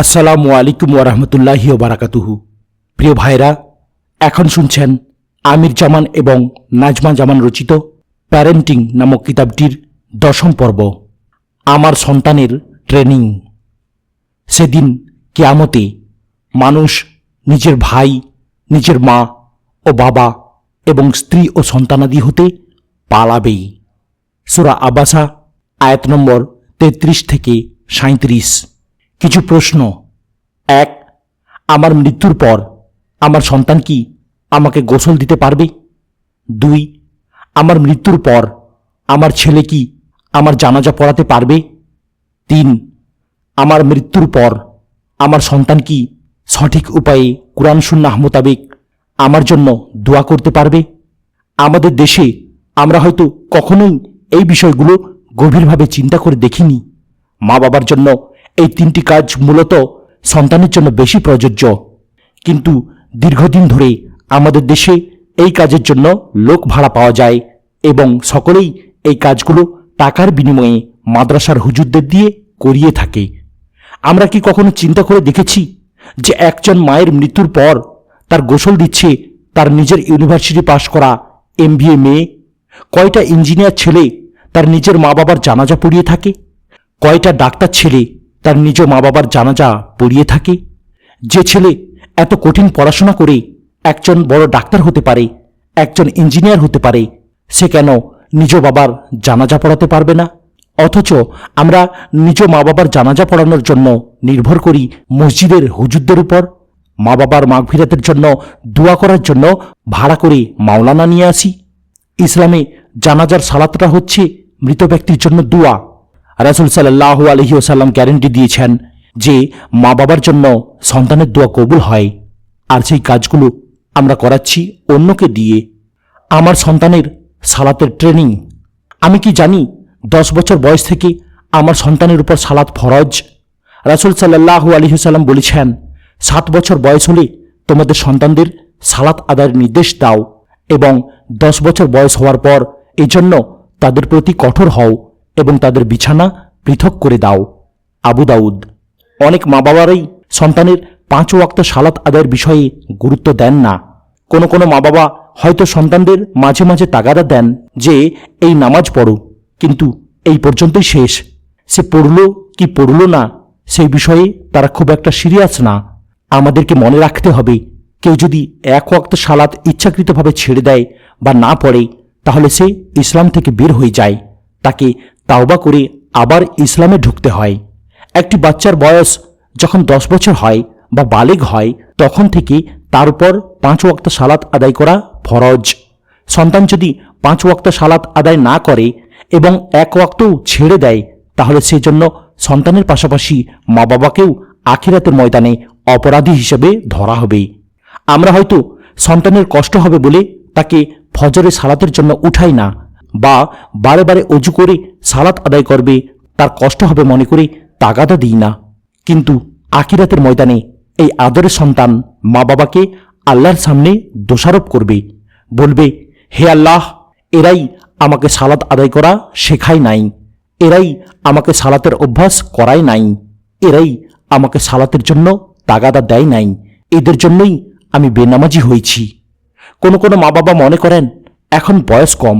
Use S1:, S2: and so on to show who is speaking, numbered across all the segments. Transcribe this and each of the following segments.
S1: আসসালামু আলাইকুম ওয়ারাহমাতুল্লাহি ওয়া বারাকাতুহু। প্রিয় ভাইরা, এখন শুনছেন আমির জামান এবং নাজমা জামান রচিত প্যারেন্টিং নামক কিতাবটির 10ম পর্ব, আমার সন্তানের ট্রেনিং। সেদিন কিয়ামতে মানুষ নিজের ভাই, নিজের মা ও বাবা এবং স্ত্রী ও সন্তানাদি হতে পালাবেই। সূরা আবাসা আয়াত নম্বর 33 থেকে 37। কিছু প্রশ্ন। 1. আমার মৃত্যুর পর আমার সন্তান কি আমাকে গোসল দিতে পারবে? 2. আমার মৃত্যুর পর আমার ছেলে কি আমার জানাজা পড়াতে পারবে? 3. আমার মৃত্যুর পর আমার সন্তান কি সঠিক উপায়ে কুরআন সুন্নাহ মোতাবেক আমার জন্য দোয়া করতে পারবে? আমাদের দেশে আমরা হয়তো কখনোই এই বিষয়গুলো গভীরভাবে চিন্তা করে দেখিনি। মা বাবার জন্য এই 3টি কাজ মূলত সন্তানের জন্য বেশি প্রযোজ্য, কিন্তু দীর্ঘদিন ধরে আমাদের দেশে এই কাজের জন্য লোক ভাড়া পাওয়া যায় এবং সকলেই এই কাজগুলো টাকার বিনিময়ে মাদ্রাসার হুজুরদের দিয়ে করিয়ে থাকে। আমরা কি কখনো চিন্তা করে দেখেছি যে একজন মায়ের মৃত্যুর পর তার গোসল দিচ্ছে তার নিজের ইউনিভার্সিটি পাশ করা MBA মেয়ে? কয়টা ইঞ্জিনিয়ার ছেলে তার নিজের মা বাবার জানাজা পড়িয়ে থাকে? কয়টা ডাক্তার ছেলে তার নিজ মা বাবার জানাজা পড়িয়ে থাকে? যে ছেলে এত কঠিন পড়াশোনা করে একজন বড় ডাক্তার হতে পারে, একজন ইঞ্জিনিয়ার হতে পারে, সে কেন নিজ বাবার জানাজা পড়াতে পারবে না? অথচ আমরা নিজ মা বাবার জানাজা পড়ানোর জন্য নির্ভর করি মসজিদের হুজুরদের উপর। মা বাবার মাগফিরাতের জন্য দোয়া করার জন্য ভাড়া করে মাওলানা নিয়ে আসি। ইসলামে জানাজার সালাতটা হচ্ছে মৃত ব্যক্তির জন্য দোয়া। রাসূল সাল্লাল্লাহু আলাইহি ওয়াসাল্লাম গ্যারান্টি দিয়েছেন যে মা বাবার জন্য সন্তানের দোয়া কবুল হয়, আর সেই কাজগুলো আমরা করাচ্ছি অন্যকে দিয়ে। আমার সন্তানের সালাতের ট্রেনিং। আমি কি জানি 10 বছর বয়স থেকে আমার সন্তানের উপর সালাত ফরজ? রাসূল সাল্লাল্লাহু আলাইহি ওয়াসাল্লাম বলেছেন, 7 বছর বয়স হলে তোমাদের সন্তানদের সালাত আদায়ের নির্দেশ দাও এবং 10 বছর বয়স হওয়ার পর এই জন্য তাদের প্রতি কঠোর হও এবং তাদের বিছানা পৃথক করে দাও। আবু দাউদ। অনেক মা বাবারাই সন্তানের 5 ওয়াক্ত সালাত আদায়ের বিষয়ে গুরুত্ব দেন না। কোনো মা বাবা হয়তো সন্তানদের মাঝে মাঝে তাগাদা দেন যে এই নামাজ পড়ো, কিন্তু এই পর্যন্তই শেষ। সে পড়লো কি পড়লো না সেই বিষয়ে তারা খুব একটা সিরিয়াস না। আমাদেরকে মনে রাখতে হবে, কেউ যদি 1 ওয়াক্ত সালাত ইচ্ছাকৃতভাবে ছেড়ে দেয় বা না পড়ে, তাহলে সে ইসলাম থেকে বের হয়ে যায়। তাকে তাওবা করে আবার ইসলামে ঢুকতে হয়। একটি বাচ্চার বয়স যখন 10 বছর হয় বা বালেগ হয়, তখন থেকে তার উপর 5 ওয়াক্ত সালাত আদায় করা ফরজ। সন্তান যদি 5 ওয়াক্ত সালাত আদায় না করে এবং 1 ওয়াক্তও ছেড়ে দেয়, তাহলে সেজন্য সন্তানের পাশাপাশি মা বাবাকেও আখিরাতের ময়দানে অপরাধী হিসেবে ধরা হবে। আমরা হয়তো সন্তানের কষ্ট হবে বলে তাকে ফজরের সালাতের জন্য উঠাই না, বা বারে বারে অজু করে সালাত আদায় করবে তার কষ্ট হবে মনে করে তাগাদা দিই না। কিন্তু আখিরাতের ময়দানে এই আদরের সন্তান মা বাবাকে আল্লাহর সামনে দোষারোপ করবে, বলবে, হে আল্লাহ, এরাই আমাকে সালাত আদায় করা শেখায় নাই, এরাই আমাকে সালাতের অভ্যাস করায় নাই, এরাই আমাকে সালাতের জন্য তাগাদা দেয় নাই, এদের জন্যই আমি বেনামাজি হয়েছি। কোনো মা বাবা মনে করেন এখন বয়স কম,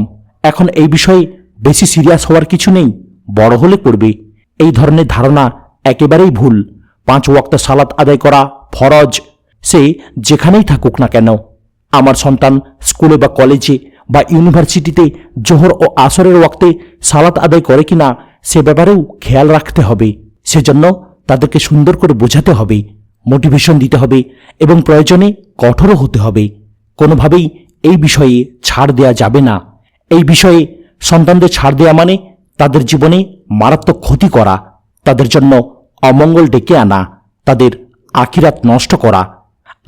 S1: এখন এই বিষয়ে বেশি সিরিয়াস হওয়ার কিছু নেই, বড় হলে করবে। এই ধরনের ধারণা একেবারেই ভুল। 5 ওয়াক্ত সালাত আদায় করা ফরজ, সে যেখানেই থাকুক না কেন। আমার সন্তান স্কুলে বা কলেজে বা ইউনিভার্সিটিতে জোহর ও আসরের ওয়াক্তে সালাত আদায় করে কিনা সে ব্যাপারেও খেয়াল রাখতে হবে। সেজন্য তাদেরকে সুন্দর করে বোঝাতে হবে, মোটিভেশন দিতে হবে এবং প্রয়োজনে কঠোরও হতে হবে। কোনোভাবেই এই বিষয়ে ছাড় দেয়া যাবে না। এই বিষয়ে সন্তানদের ছাড় দেয়া মানে তাদের জীবনে মারাত্মক ক্ষতি করা, তাদের জন্য অমঙ্গল ডেকে আনা, তাদের আখিরাত নষ্ট করা।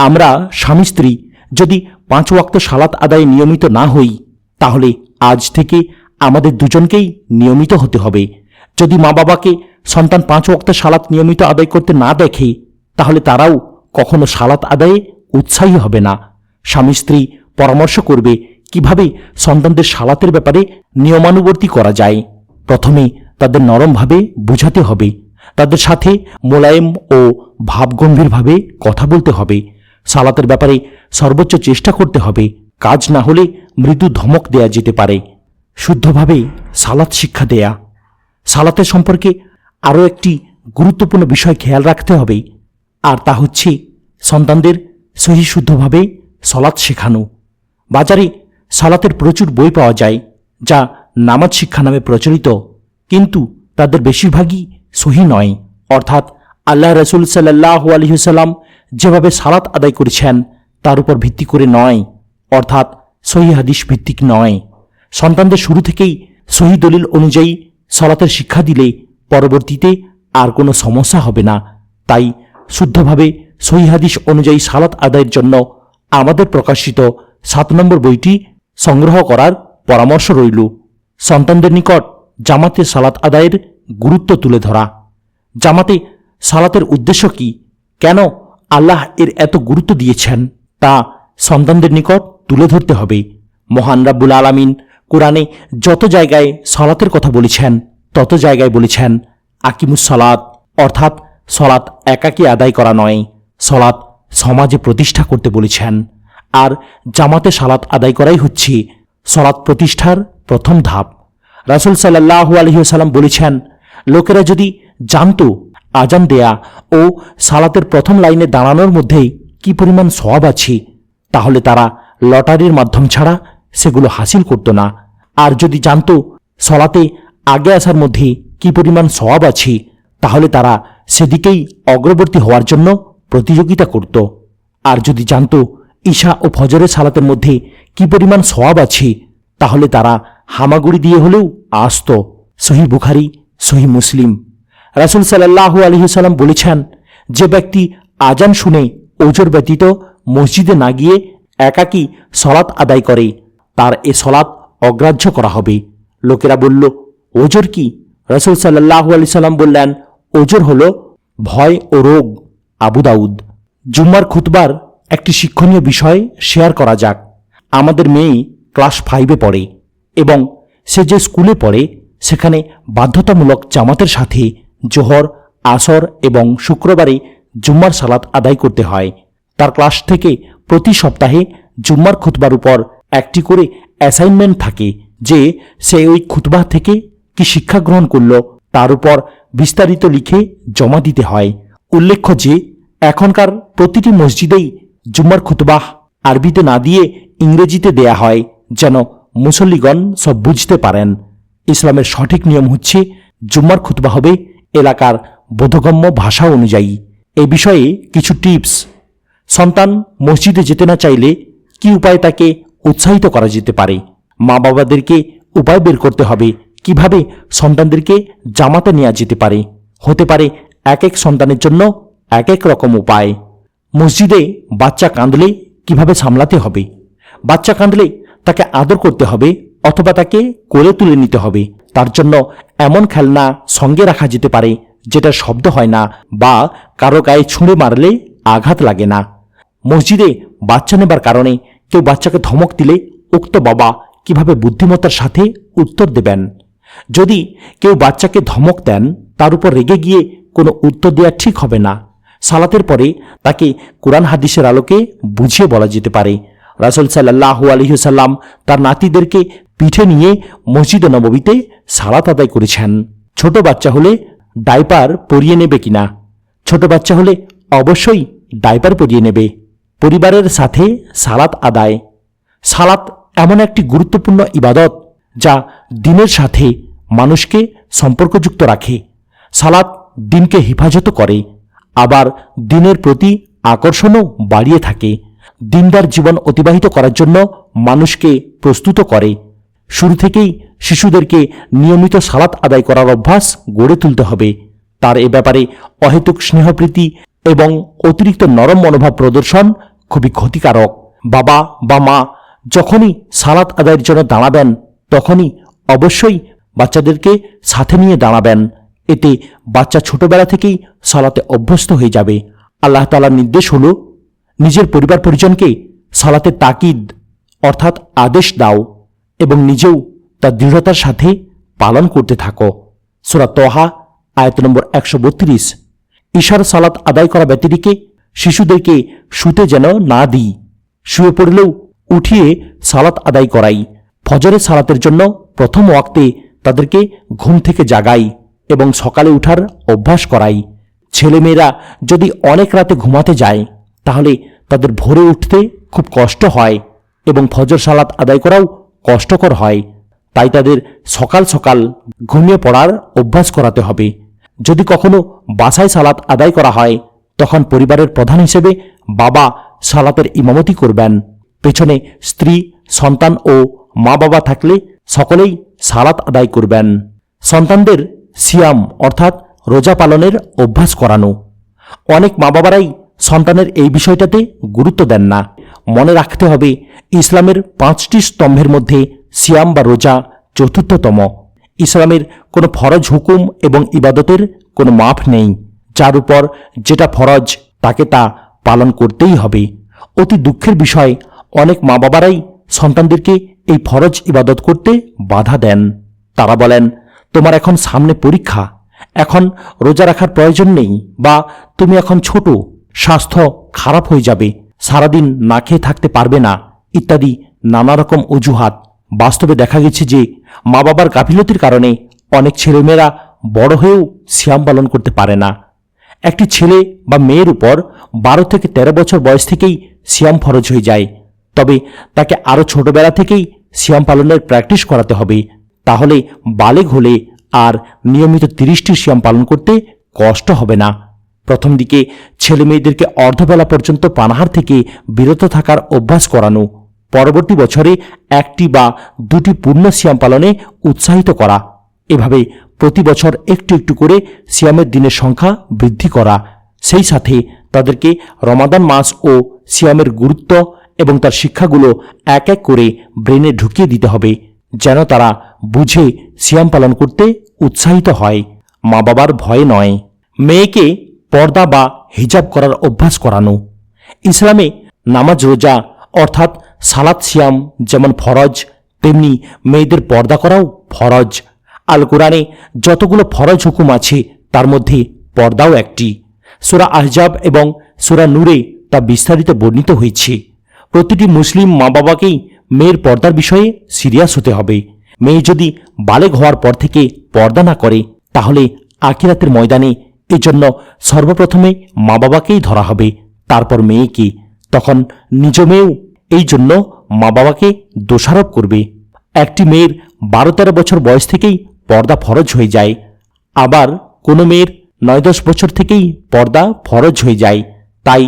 S1: আমরা স্বামী স্ত্রী যদি 5 ওয়াক্ত সালাত আদায়ে নিয়মিত না হই, তাহলে আজ থেকে আমাদের দুজনকেই নিয়মিত হতে হবে। যদি মা বাবাকে সন্তান 5 ওয়াক্ত সালাত নিয়মিত আদায় করতে না দেখে, তাহলে তারাও কখনো সালাত আদায়ে উৎসাহী হবে না। স্বামী স্ত্রী পরামর্শ করবে কিভাবে সন্তানদের সালাতের ব্যাপারে নিয়মানুবর্তী করা যায়। প্রথমে তাদের নরমভাবে বোঝাতে হবে, তাদের সাথে মোলায়েম ও ভাবগম্ভীরভাবে কথা বলতে হবে। সালাতের ব্যাপারে সর্বোচ্চ চেষ্টা করতে হবে। কাজ না হলে মৃদু ধমক দেয়া যেতে পারে। শুদ্ধভাবে সালাত শিক্ষা দেয়া। সালাতের সম্পর্কে আরও একটি গুরুত্বপূর্ণ বিষয় খেয়াল রাখতে হবে, আর তা হচ্ছে সন্তানদের সহি শুদ্ধভাবে সালাত শেখানো। বাজারে সালাতের প্রচুর বই পাওয়া যায় যা নামাজ শিক্ষা নামে প্রচলিত, কিন্তু তাদের বেশিরভাগই সহি নয়। অর্থাৎ আল্লাহ রসুল সাল্লাল্লাহু আলাইহি ওয়াসাল্লাম যেভাবে সালাত আদায় করেছেন তার উপর ভিত্তি করে নয়, অর্থাৎ সহি হাদিস ভিত্তিক নয়। সন্তানদের শুরু থেকেই সহি দলিল অনুযায়ী সালাতের শিক্ষা দিলে পরবর্তীতে আর কোনো সমস্যা হবে না। তাই শুদ্ধভাবে সহি হাদিস অনুযায়ী সালাত আদায়ের জন্য আমাদের প্রকাশিত 7 নম্বর বইটি সংগ্রহ করার পরামর্শ রইল। সন্তানদের নিকট জামাতে সালাত আদায়ের গুরুত্ব তুলে ধরা। জামাতে সালাতের উদ্দেশ্য কি, কেন আল্লাহ এর এত গুরুত্ব দিয়েছেন তা সন্তানদের নিকট তুলে ধরতে হবে। মহান রাব্বুল আলামিন কোরআনে যত জায়গায় সালাতের কথা বলেছেন তত জায়গায় বলেছেন আকিমুস সালাত, অর্থাৎ সালাত একাকী আদায় করা নয়, সালাত সমাজে প্রতিষ্ঠা করতে বলেছেন। আর জামাতে সালাত আদায় করাই হচ্ছে সালাত প্রতিষ্ঠার প্রথম ধাপ। রাসূল সাল্লাল্লাহু আলাইহি ওয়াসাল্লাম বলেছেন, লোকেরা যদি জানতো আজান দেয়া ও সালাতের প্রথম লাইনে দাঁড়ানোর মধ্যে কি পরিমাণ সওয়াব আছে, তাহলে তারা লটারির মাধ্যম ছাড়া সেগুলো হাসিল করত না। আর যদি জানতো সালাতে আগে আসার মধ্যে কি পরিমাণ সওয়াব আছে, তাহলে তারা সেদিকেই অগ্রবর্তী হওয়ার জন্য প্রতিযোগিতা করত। আর যদি জানতো ঈশা ও ফজরের সালাতের মধ্যে কি পরিমাণ সওয়াব আছে, তাহলে তারা হামাগুড়ি দিয়ে হলেও আসত। সহিহ বুখারী, সহিহ মুসলিম। রাসূল সাল্লাল্লাহু আলাইহি ওয়াসাল্লাম বলেছেন, যে ব্যক্তি আজান শুনে ওজর ব্যতীত মসজিদে না গিয়ে একাকী সালাত আদায় করে তার এ সালাত অগ্রাহ্য করা হবে। লোকেরা বলল, ওজর কি? রাসূল সাল্লাল্লাহু আলাইহি সাল্লাম বললেন, ওজর হলো ভয় ও রোগ। আবু দাউদ। জুম্মার খুতবার একটি শিক্ষণীয় বিষয় শেয়ার করা যাক। আমাদের মেয়ে ক্লাস 5-এ পড়ে এবং সে যে স্কুলে পড়ে সেখানে বাধ্যতামূলক জামাতের সাথে জোহর, আসর এবং শুক্রবারে জুম্মার সালাত আদায় করতে হয়। তার ক্লাস থেকে প্রতি সপ্তাহে জুম্মার খুতবার উপর একটি করে অ্যাসাইনমেন্ট থাকে যে সে ওই খুতবা থেকে কি শিক্ষা গ্রহণ করল তার উপর বিস্তারিত লিখে জমা দিতে হয়। উল্লেখ্য যে এখনকার প্রতিটি মসজিদেই জুম্মার খুতবাহ আরবিতে না দিয়ে ইংরেজিতে দেয়া হয় যেন মুসল্লিগণ সব বুঝতে পারেন। ইসলামের সঠিক নিয়ম হচ্ছে জুম্মার খুতবা হবে এলাকার বোধগম্য ভাষা অনুযায়ী। এ বিষয়ে কিছু টিপস। সন্তান মসজিদে যেতে না চাইলে কি উপায়ে তাকে উৎসাহিত করা যেতে পারে? মা বাবাদেরকে উপায় বের করতে হবে কিভাবে সন্তানদেরকে জামাতে নেওয়া যেতে পারে। হতে পারে এক এক সন্তানের জন্য এক এক রকম উপায়। মসজিদে বাচ্চা কাঁদলে কিভাবে সামলাতে হবে? বাচ্চা কাঁদলে তাকে আদর করতে হবে অথবা তাকে কোলে তুলে নিতে হবে। তার জন্য এমন খেলনা সঙ্গে রাখা যেতে পারে যেটা শব্দ হয় না বা কারো গায়ে ছুঁড়ে মারলে আঘাত লাগে না। মসজিদে বাচ্চা নেবার কারণে কেউ বাচ্চাকে ধমক দিলে উক্ত বাবা কিভাবে বুদ্ধিমত্তার সাথে উত্তর দেবেন? যদি কেউ বাচ্চাকে ধমক দেন তার উপর রেগে গিয়ে কোনো উত্তর দেওয়া ঠিক হবে না। সালাতের পরে তাকে কুরআন হাদিসের আলোকে বুঝিয়ে বলা যেতে পারে। রাসূল সাল্লাল্লাহু আলাইহি ওয়াসাল্লাম তার নাতিদেরকে পিঠে নিয়ে মসজিদে নববীতে সালাত আদায় করেছেন। ছোট বাচ্চা হলে ডাইপার পরিয়ে নেবে কিনা? ছোট বাচ্চা হলে অবশ্যই ডাইপার পরিয়ে নেবে। পরিবারের সাথে সালাত আদায়। সালাত এমন একটি গুরুত্বপূর্ণ ইবাদত যা দ্বীনের সাথে মানুষকে সম্পর্কযুক্ত রাখে। সালাত দ্বীনকে হেফাজত করে, আবার দ্বীনের প্রতি আকর্ষণও বাড়িয়ে থাকে। দ্বীনদার জীবন অতিবাহিত করার জন্য মানুষকে প্রস্তুত করে। শুরু থেকেই শিশুদেরকে নিয়মিত সালাত আদায় করার অভ্যাস গড়ে তুলতে হবে। তার এ ব্যাপারে অহেতুক স্নেহপ্রীতি এবং অতিরিক্ত নরম মনোভাব প্রদর্শন খুবই ক্ষতিকারক। বাবা বা মা যখনই সালাত আদায়ের জন্য দাঁড়াবেন তখনই অবশ্যই বাচ্চাদেরকে সাথে নিয়ে দাঁড়াবেন। এতে বাচ্চা ছোটবেলা থেকেই সালাতে অভ্যস্ত হয়ে যাবে। আল্লাহ তাআলার নির্দেশ হল, নিজের পরিবার পরিজনকে সালাতে তাকিদ অর্থাৎ আদেশ দাও এবং নিজেও তা দৃঢ়তার সাথে পালন করতে থাকো। সূরা তহা আয়াত নম্বর 132। ঈশার সালাত আদায় করা ব্যতিরেকে শিশুদেরকে শুতে যেন না দিই, শুয়ে পড়লেও উঠিয়ে সালাত আদায় করাই। ফজরের সালাতের জন্য প্রথম ওয়াক্তে তাদেরকে ঘুম থেকে জাগাই এবং সকালে উঠার অভ্যাস করাই। ছেলেমেয়েরা যদি অনেক রাতে ঘুমাতে যায় তাহলে তাদের ভোরে উঠতে খুব কষ্ট হয় এবং ফজর সালাত আদায় করাও কষ্টকর হয়। তাই তাদের সকাল সকাল ঘুমিয়ে পড়ার অভ্যাস করাতে হবে। যদি কখনো বাসায় সালাত আদায় করা হয় তখন পরিবারের প্রধান হিসেবে বাবা সালাতের ইমামতি করবেন। পেছনে স্ত্রী, সন্তান ও মা বাবা থাকলে সকলেই সালাত আদায় করবেন। সন্তানদের সিয়াম অর্থাৎ রোজা পালনের অভ্যাস করানো। অনেক মা বাবারাই সন্তানের এই বিষয়টাতে গুরুত্ব দেন না। মনে রাখতে হবে, ইসলামের 5টি স্তম্ভের মধ্যে সিয়াম বা রোজা চতুর্থতম। ইসলামের কোনো ফরজ হুকুম এবং ইবাদতের কোনো মাপ নেই। যার উপর যেটা ফরজ তাকে তা পালন করতেই হবে। অতি দুঃখের বিষয়, অনেক মা বাবারাই সন্তানদেরকে এই ফরজ ইবাদত করতে বাধা দেন। তারা বলেন, তোমার এখন সামনে পরীক্ষা, এখন রোজা রাখার প্রয়োজন নেই, বা তুমি এখন ছোট, স্বাস্থ্য খারাপ হয়ে যাবে, সারাদিন না খেয়ে থাকতে পারবে না, ইত্যাদি নানা রকম অজুহাত। বাস্তবে দেখা গেছে যে মা বাবার গাফিলতির কারণে অনেক ছেলেমেয়েরা বড় হয়েও সিয়াম পালন করতে পারে না। একটি ছেলে বা মেয়ের উপর 12 থেকে 13 বছর বয়স থেকেই সিয়াম ফরজ হয়ে যায়। তবে তাকে আরও ছোটবেলা থেকেই সিয়াম পালনের প্র্যাকটিস করাতে হবে। তাহলে বালেগ হলে আর নিয়মিত 30টি সিয়াম পালন করতে কষ্ট হবে না। প্রথম দিকে ছেলে মেয়েদেরকে অর্ধবেলা পর্যন্ত পানাহার থেকে বিরত থাকার অভ্যাস করানো, পরবর্তী বছরে 1টি বা 2টি পূর্ণ সিয়াম পালনে উৎসাহিত করা, এভাবে প্রতি বছর একটু একটু করে সিয়ামের দিনের সংখ্যা বৃদ্ধি করা। সেই সাথে তাদেরকে রমাদান মাস ও সিয়ামের গুরুত্ব এবং তার শিক্ষাগুলো এক এক করে ব্রেনে ঢুকিয়ে দিতে হবে, যেন তারা বুঝে সিয়াম পালন করতে উৎসাহিত হয়, মা বাবার ভয়ে নয়। মেয়েকে পর্দা বা হিজাব করার অভ্যাস করানো। ইসলামে নামাজ, রোজা অর্থাৎ সালাত, সিয়াম যেমন ফরজ, তেমনি মেয়েদের পর্দা করাও ফরজ। আল কোরআনে যতগুলো ফরজ হুকুম আছে তার মধ্যে পর্দাও একটি। সূরা আহজাব এবং সূরা নূরে তা বিস্তারিত বর্ণিত হয়েছে। প্রতিটি মুসলিম মা বাবাকেই মেয়ের পর্দার বিষয়ে সিরিয়াস হতে হবে। মেয়ে যদি বালেগ হওয়ার পর থেকে পর্দা না করে তাহলে আখিরাতের ময়দানে এজন্য সর্বপ্রথমে মা বাবাকেই ধরা হবে, তারপর মেয়েকে। তখন নিজ মেয়েও এই জন্য মা বাবাকে দোষারোপ করবে। একটি মেয়ের 12-13 বছর বয়স থেকেই পর্দা ফরজ হয়ে যায়, আবার কোনো মেয়ের 9-10 বছর থেকেই পর্দা ফরজ হয়ে যায়। তাই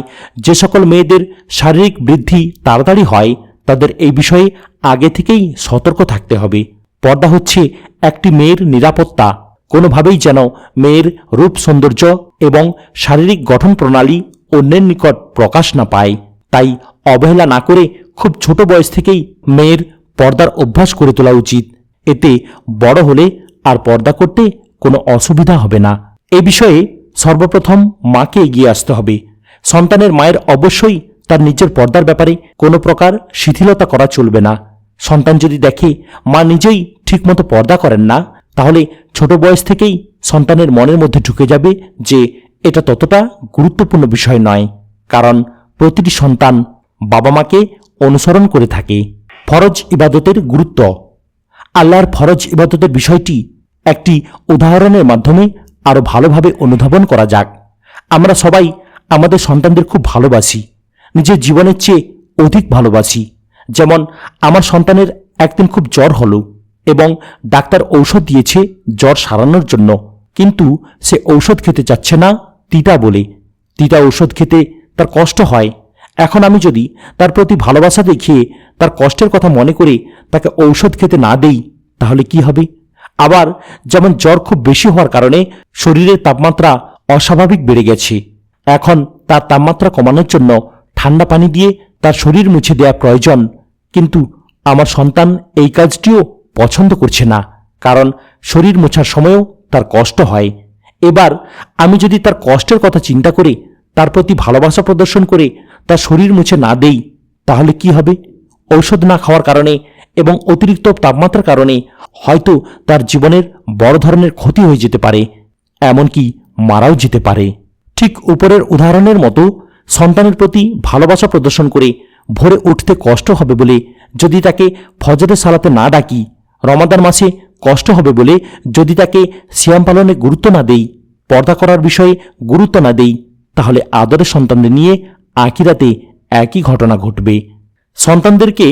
S1: যে সকল মেয়েদের শারীরিক বৃদ্ধি তাড়াতাড়ি হয় তাদের এই বিষয়ে আগে থেকেই সতর্ক থাকতে হবে। পর্দা হচ্ছে একটি মেয়ের নিরাপত্তা। কোনোভাবেই যেন মেয়ের রূপ, সৌন্দর্য এবং শারীরিক গঠন প্রণালী অন্যের নিকট প্রকাশ না পায়। তাই অবহেলা না করে খুব ছোট বয়স থেকেই মেয়ের পর্দার অভ্যাস করে তোলা উচিত। এতে বড় হলে আর পর্দা করতে কোনো অসুবিধা হবে না। এ বিষয়ে সর্বপ্রথম মাকে এগিয়ে আসতে হবে। সন্তানের মায়ের অবশ্যই তার নিজের পর্দার ব্যাপারে কোনো প্রকার শিথিলতা করা চলবে না। সন্তান যদি দেখে মা নিজেই ঠিকমতো পর্দা করেন না, তাহলে ছোট বয়স থেকেই সন্তানের মনের মধ্যে ঢুকে যাবে যে এটা ততটা গুরুত্বপূর্ণ বিষয় নয়, কারণ প্রতিটি সন্তান বাবা মাকে অনুসরণ করে থাকে। ফরজ ইবাদতের গুরুত্ব। আল্লাহর ফরজ ইবাদতের বিষয়টি একটি উদাহরণের মাধ্যমে আরও ভালোভাবে অনুধাবন করা যাক। আমরা সবাই আমাদের সন্তানদের খুব ভালোবাসি, নিজের জীবনের চেয়ে অধিক ভালোবাসি। যেমন আমার সন্তানের একদিন খুব জ্বর হলো এবং ডাক্তার ঔষধ দিয়েছে জ্বর সারানোর জন্য, কিন্তু সে ঔষধ খেতে চাচ্ছে না তিতা বলে। তিতা ঔষধ খেতে তার কষ্ট হয়। এখন আমি যদি তার প্রতি ভালোবাসা দেখিয়ে তার কষ্টের কথা মনে করে তাকে ঔষধ খেতে না দেই তাহলে কি হবে? আবার যেমন জ্বর খুব বেশি হওয়ার কারণে শরীরের তাপমাত্রা অস্বাভাবিক বেড়ে গেছে, এখন তার তাপমাত্রা কমানোর জন্য ঠান্ডা পানি দিয়ে তার শরীর মুছে দেওয়া প্রয়োজন, কিন্তু আমার সন্তান এই কাজটিও পছন্দ করছে না, কারণ শরীর মোছার সময়ও তার কষ্ট হয়। এবার আমি যদি তার কষ্টের কথা চিন্তা করে তার প্রতি ভালোবাসা প্রদর্শন করে তার শরীর মুছে না দেই তাহলে কি হবে? ঔষধ না খাওয়ার কারণে এবং অতিরিক্ত তাপমাত্রার কারণে হয়তো তার জীবনের বড় ধরনের ক্ষতি হয়ে যেতে পারে। এমনকি মারাও যেতে পারে। ঠিক উপরের উদাহরণের মতো সন্তানের প্রতি ভালোবাসা প্রদর্শন করে ভোরে উঠতে কষ্ট হবে বলে যদি তাকে ফজরের সালাতে না ডাকি, রমাদান মাসে কষ্ট হবে বলে যদি তাকে সিয়াম পালনে গুরুত্ব না দেই, পর্দা করার বিষয়ে গুরুত্ব না দেই, তাহলে আদরের সন্তানদের নিয়ে আখিরাতে একই ঘটনা ঘটবে। সন্তানদেরকে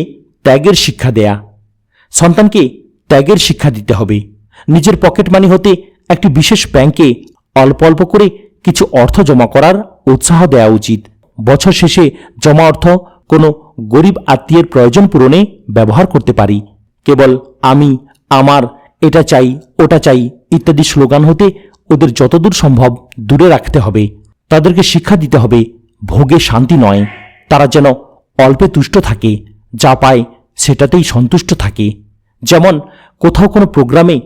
S1: ত্যাগের শিক্ষা দেয়া। সন্তানকে ত্যাগের শিক্ষা দিতে হবে। নিজের পকেট মানি হতে একটি বিশেষ ব্যাংকে অল্প অল্প করে কিছু অর্থ জমা করার উৎসাহ দেওয়া উচিত। বছর শেষে জমা অর্থ কোনো গরিব আত্মীয়ের প্রয়োজন পূরণে ব্যবহার করতে পারি। কেবল আমি, আমার, এটা চাই, ওটা চাই ইত্যাদি স্লোগান হতে ওদের যতদূর সম্ভব দূরে রাখতে হবে। তাদেরকে শিক্ষা দিতে হবে ভোগে শান্তি নয়, তারা যেন অল্পে তুষ্ট থাকে, যা পায় সেটাতেই সন্তুষ্ট থাকে। যেমন কোথাও কোনো প্রোগ্রামে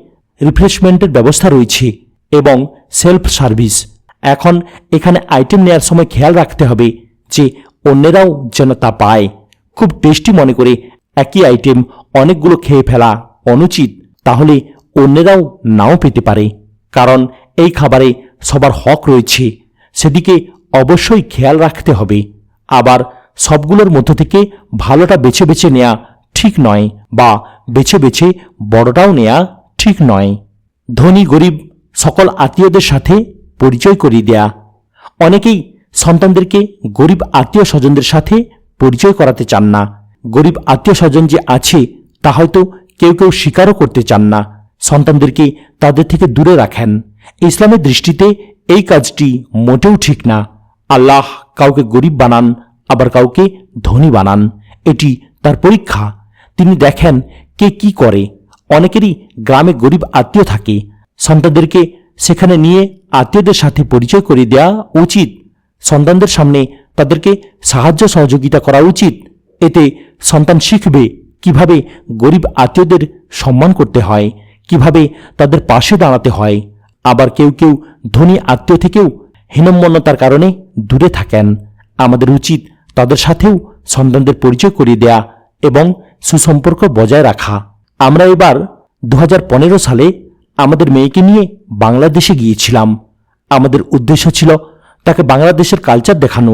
S1: রিফ্রেশমেন্টের ব্যবস্থা রয়েছে এবং সেলফ সার্ভিস। এখন এখানে আইটেম নেওয়ার সময় খেয়াল রাখতে হবে যে অন্যেরাও যেন তা পায়। খুব টেস্টি মনে করে একই আইটেম অনেকগুলো খেয়ে ফেলা অনুচিত, তাহলে অন্যেরাও নাও পেতে পারে। কারণ এই খাবারে সবার হক রয়েছে, সেদিকে অবশ্যই খেয়াল রাখতে হবে। আবার সবগুলোর মধ্য থেকে ভালোটা বেছে বেছে নেওয়া ঠিক নয়, বা বেছে বেছে বড়টাও নেওয়া ঠিক নয়। ধনী গরিব সকল আত্মীয়দের সাথে পরিচয় করিয়ে দেয়া। অনেকেই সন্তানদেরকে গরিব আত্মীয় স্বজনদের সাথে পরিচয় করাতে চান না। গরিব আত্মীয় স্বজন যে আছে তা হয়তো কেউ কেউ স্বীকারও করতে চান না। সন্তানদেরকে তাদের থেকে দূরে রাখেন। ইসলামের দৃষ্টিতে এই কাজটি মোটেও ঠিক না। আল্লাহ কাউকে গরিব বানান, আবার কাউকে ধনী বানান। এটি তার পরীক্ষা। তিনি দেখেন কে কি করে। অনেকেরই গ্রামে গরিব আত্মীয় থাকে। সন্তানদেরকে সেখানে নিয়ে আত্মীয়দের সাথে পরিচয় করিয়ে দেওয়া উচিত। সন্তানদের সামনে তাদেরকে সাহায্য সহযোগিতা করা উচিত। এতে সন্তান শিখবে কিভাবে গরিব আত্মীয়দের সম্মান করতে হয়, কিভাবে তাদের পাশে দাঁড়াতে হয়। আবার কেউ কেউ ধনী আত্মীয় থেকেও হীনম্মন্যতার কারণে দূরে থাকেন। আমাদের উচিত তাদের সাথেও সন্তানদের পরিচয় করিয়ে দেয়া এবং সুসম্পর্ক বজায় রাখা। আমরা এবার 2015 সালে আমাদের মেয়েকে নিয়ে বাংলাদেশে গিয়েছিলাম। আমাদের উদ্দেশ্য ছিল তাকে বাংলাদেশের কালচার দেখানো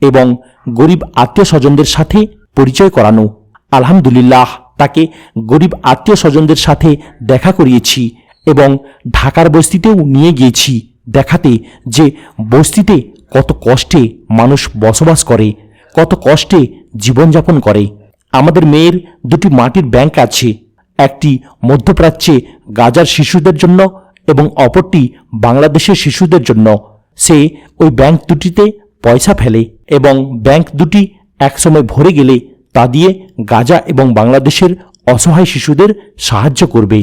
S1: এবং গরিব আত্মীয় স্বজনদের সাথে পরিচয় করানো। আলহামদুলিল্লাহ, তাকে গরিব আত্মীয় স্বজনদের সাথে দেখা করিয়েছি এবং ঢাকার বস্তিতেও নিয়ে গিয়েছি দেখাতে যে বস্তিতে কত কষ্টে মানুষ বসবাস করে, কত কষ্টে জীবনযাপন করে। আমাদের মেয়ের দুটি মাটির ব্যাংক আছে, একটি মধ্যপ্রাচ্যে গাজার শিশুদের জন্য এবং অপরটি বাংলাদেশের শিশুদের জন্য। সে ওই ব্যাংক দুটিতে পয়সা ফেলে এবং ব্যাংক দুটি একসময় ভরে গেলে তা দিয়ে গাজা এবং বাংলাদেশের অসহায় শিশুদের সাহায্য করবে।